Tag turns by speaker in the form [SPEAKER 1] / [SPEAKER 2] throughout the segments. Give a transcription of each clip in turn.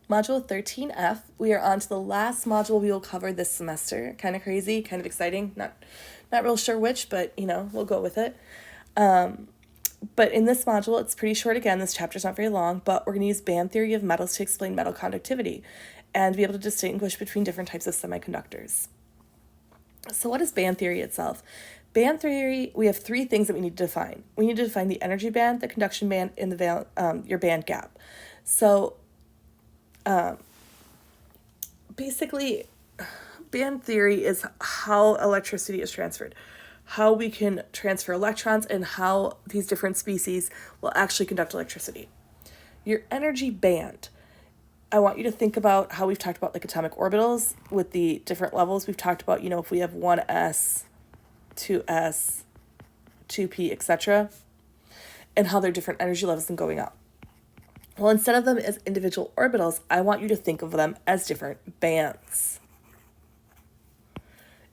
[SPEAKER 1] Module 13F, we are on to the last module we will cover this semester. Kind of crazy, kind of exciting, not real sure which, but we'll go with it. But in this module, it's pretty short again, this chapter's not very long, but we're going to use band theory of metals to explain metal conductivity and be able to distinguish between different types of semiconductors. So what is band theory itself? Band theory, we have three things that we need to define. We need to define the energy band, the conduction band, and your band gap. So basically, band theory is how electricity is transferred, how we can transfer electrons, and how these different species will actually conduct electricity. Your energy band, I want you to think about how we've talked about like atomic orbitals with the different levels. We've talked about, if we have 1s, 2s, 2p, etc., and how they're different energy levels and going up. Well, instead of them as individual orbitals, I want you to think of them as different bands.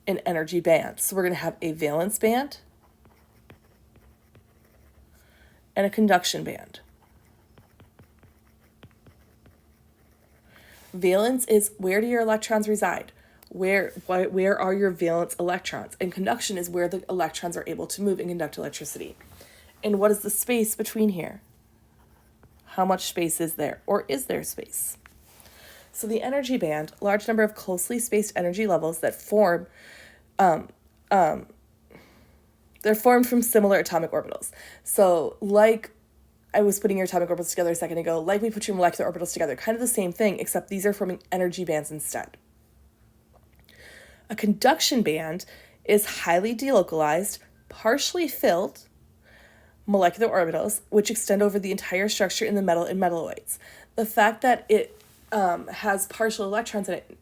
[SPEAKER 1] An energy band. So we're going to have a valence band and a conduction band. Valence is where do your electrons reside? Where are your valence electrons? And conduction is where the electrons are able to move and conduct electricity. And what is the space between here? How much space is there? Or is there space? So the energy band, large number of closely spaced energy levels that form, they're formed from similar atomic orbitals. So like I was putting your atomic orbitals together a second ago, like we put your molecular orbitals together, kind of the same thing, except these are forming energy bands instead. A conduction band is highly delocalized, partially filled molecular orbitals, which extend over the entire structure in the metal and metalloids. The fact that it has partial electrons in it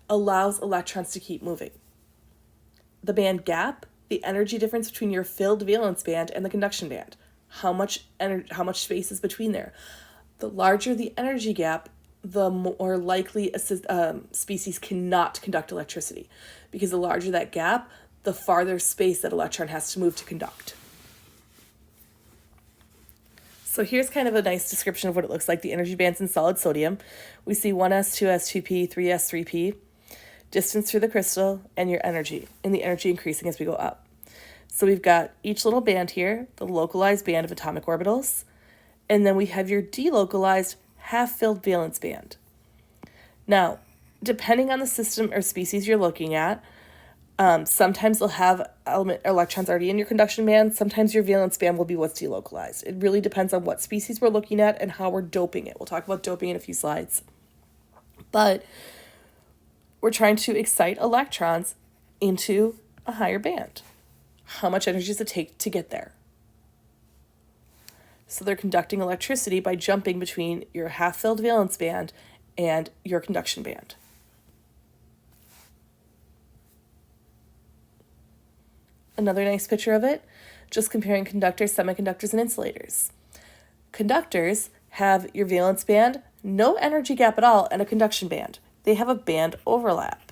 [SPEAKER 1] allows electrons to keep moving. The band gap, the energy difference between your filled valence band and the conduction band. How much space is between there? The larger the energy gap, the more likely species cannot conduct electricity, because the larger that gap, the farther space that electron has to move to conduct. So here's kind of a nice description of what it looks like, the energy bands in solid sodium. We see 1s, 2s, 2p, 3s, 3p, distance through the crystal, and your energy, and the energy increasing as we go up. So we've got each little band here, the localized band of atomic orbitals, and then we have your delocalized half-filled valence band. Now, depending on the system or species you're looking at, sometimes they'll have electrons already in your conduction band. Sometimes your valence band will be what's delocalized. It really depends on what species we're looking at and how we're doping it. We'll talk about doping in a few slides. But we're trying to excite electrons into a higher band. How much energy does it take to get there? So they're conducting electricity by jumping between your half-filled valence band and your conduction band. Another nice picture of it, just comparing conductors, semiconductors, and insulators. Conductors have your valence band, no energy gap at all, and a conduction band. They have a band overlap.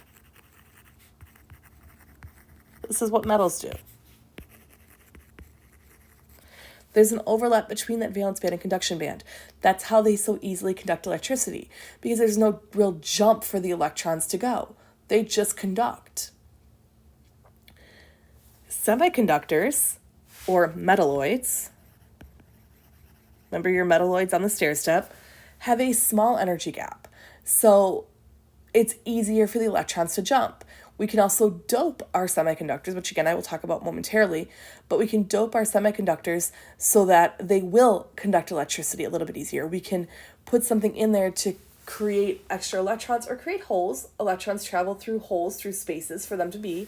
[SPEAKER 1] This is what metals do. There's an overlap between that valence band and conduction band. That's how they so easily conduct electricity, because there's no real jump for the electrons to go. They just conduct. Semiconductors, or metalloids, remember your metalloids on the stair step, have a small energy gap. So it's easier for the electrons to jump. We can also dope our semiconductors, which again I will talk about momentarily, but we can dope our semiconductors so that they will conduct electricity a little bit easier. We can put something in there to create extra electrons or create holes. Electrons travel through holes, through spaces for them to be,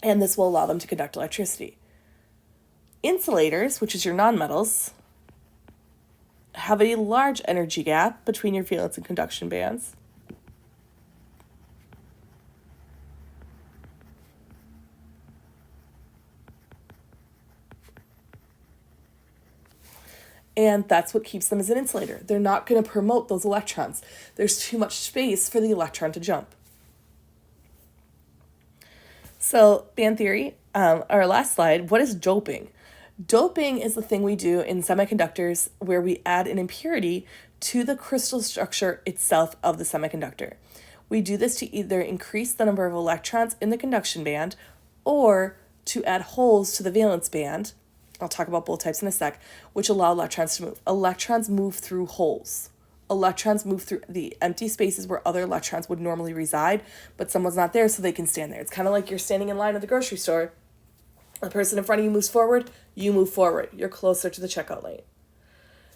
[SPEAKER 1] and this will allow them to conduct electricity. Insulators, which is your nonmetals, have a large energy gap between your valence and conduction bands. And that's what keeps them as an insulator. They're not going to promote those electrons. There's too much space for the electron to jump. So band theory, our last slide, what is doping? Doping is the thing we do in semiconductors where we add an impurity to the crystal structure itself of the semiconductor. We do this to either increase the number of electrons in the conduction band or to add holes to the valence band. I'll talk about both types in a sec, which allow electrons to move. Electrons move through holes. Electrons move through the empty spaces where other electrons would normally reside, but someone's not there, so they can stand there. It's kind of like you're standing in line at the grocery store. The person in front of you moves forward, you move forward. You're closer to the checkout lane.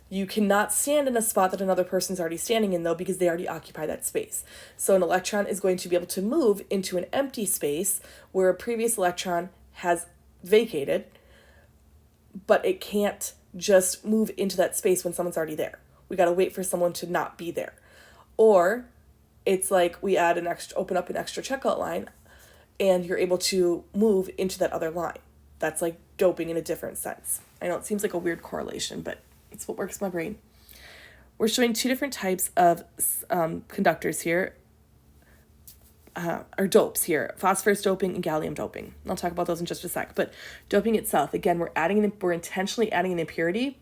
[SPEAKER 1] You cannot stand in a spot that another person's already standing in, though, because they already occupy that space. So an electron is going to be able to move into an empty space where a previous electron has vacated, but it can't just move into that space when someone's already there. We got to wait for someone to not be there. Or it's like we open up an extra checkout line and you're able to move into that other line. That's like doping in a different sense. I know it seems like a weird correlation, but it's what works in my brain. We're showing two different types of conductors here, or dopes here, phosphorus doping and gallium doping. I'll talk about those in just a sec. But doping itself, again, we're intentionally adding an impurity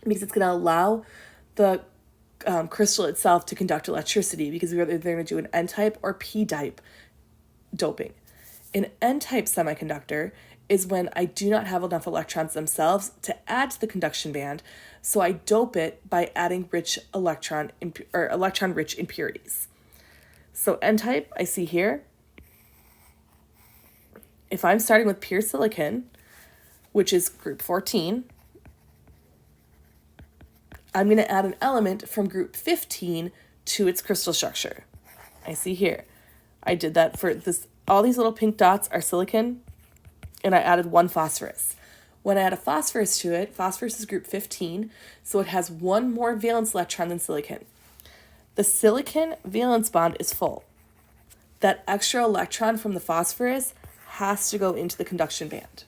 [SPEAKER 1] because it's going to allow the crystal itself to conduct electricity, because they're going to do an N-type or P-type doping. An N-type semiconductor is when I do not have enough electrons themselves to add to the conduction band, so I dope it by adding electron-rich impurities. So N-type, I see here, if I'm starting with pure silicon, which is group 14, I'm going to add an element from group 15 to its crystal structure. I see here, I did that for this. All these little pink dots are silicon, and I added one phosphorus. When I add a phosphorus to it, phosphorus is group 15, so it has one more valence electron than silicon. The silicon valence bond is full. That extra electron from the phosphorus has to go into the conduction band.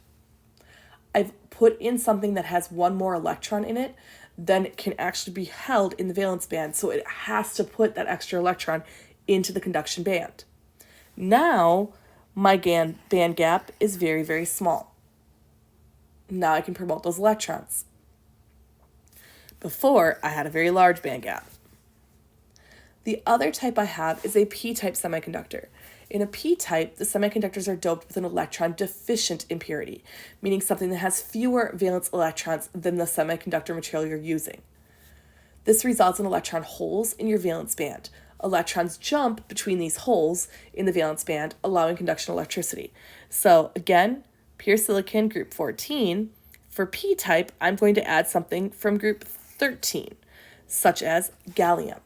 [SPEAKER 1] I've put in something that has one more electron in it, then it can actually be held in the valence band, so it has to put that extra electron into the conduction band. Now, my band gap is very, very small. Now I can promote those electrons. Before, I had a very large band gap. The other type I have is a P-type semiconductor. In a P-type, the semiconductors are doped with an electron-deficient impurity, meaning something that has fewer valence electrons than the semiconductor material you're using. This results in electron holes in your valence band. Electrons jump between these holes in the valence band, allowing conduction electricity. So again, pure silicon, group 14. For P-type, I'm going to add something from group 13, such as gallium.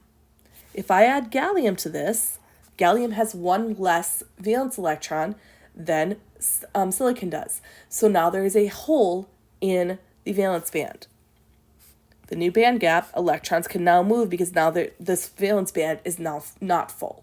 [SPEAKER 1] If I add gallium to this, gallium has one less valence electron than silicon does. So now there is a hole in the valence band. The new band gap, electrons can now move because now this valence band is now not full.